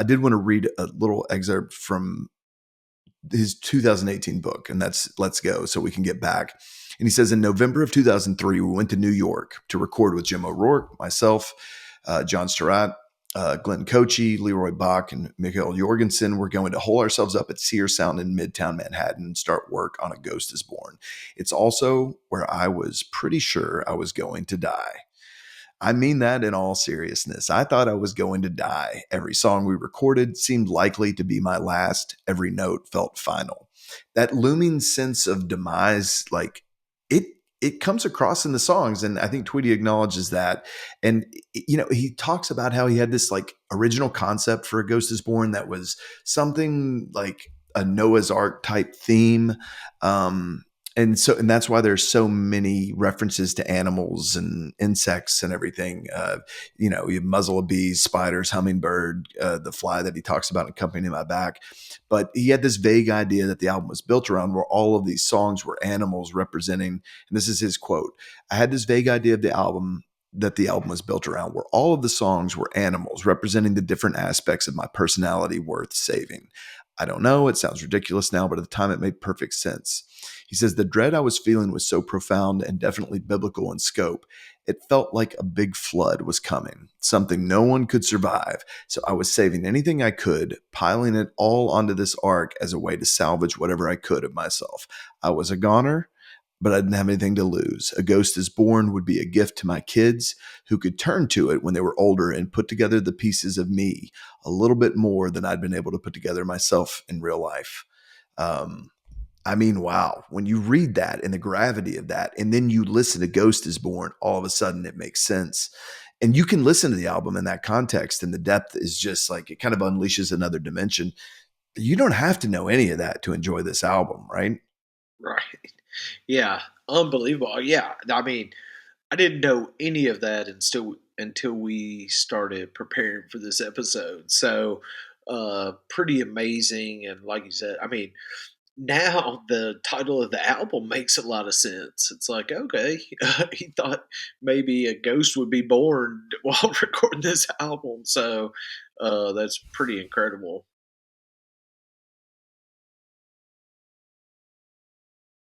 I did want to read a little excerpt from his 2018 book, and that's Let's Go, so we can get back. And he says, in November of 2003, we went to New York to record with Jim O'Rourke, myself, John Sturratt, Glenn Cochee, Leroy Bach, and Mikael Jorgensen. We're going to hole ourselves up at Sear Sound in Midtown Manhattan and start work on A Ghost is Born. It's also where I was pretty sure I was going to die. I mean that in all seriousness. I thought I was going to die. Every song we recorded seemed likely to be my last. Every note felt final. That looming sense of demise, like it it comes across in the songs, and I think Tweedy acknowledges that. And he talks about how he had this like original concept for A Ghost is Born that was something like a Noah's Ark type theme. And that's why there's so many references to animals and insects and everything. You have muzzle of bees, spiders, hummingbird, the fly that he talks about accompanying my back. But he had this vague idea that the album was built around, where all of these songs were animals representing, and this is his quote: I had this vague idea of the album that the album was built around, where all of the songs were animals representing the different aspects of my personality worth saving. I don't know, it sounds ridiculous now, but at the time it made perfect sense. He says, the dread I was feeling was so profound and definitely biblical in scope. It felt like a big flood was coming, something no one could survive. So I was saving anything I could, piling it all onto this ark as a way to salvage whatever I could of myself. I was a goner, but I didn't have anything to lose. A Ghost is Born would be a gift to my kids who could turn to it when they were older and put together the pieces of me a little bit more than I'd been able to put together myself in real life. Um, I mean, wow. When you read that and the gravity of that, and then you listen to Ghost is Born, all of a sudden it makes sense. And you can listen to the album in that context, and the depth is just like, it kind of unleashes another dimension. You don't have to know any of that to enjoy this album, right? Right. Yeah. Unbelievable. Yeah. I mean, I didn't know any of that until we started preparing for this episode. So, pretty amazing. And like you said, I mean, now the title of the album makes a lot of sense. It's like, okay, he thought maybe a ghost would be born while recording this album. So, that's pretty incredible.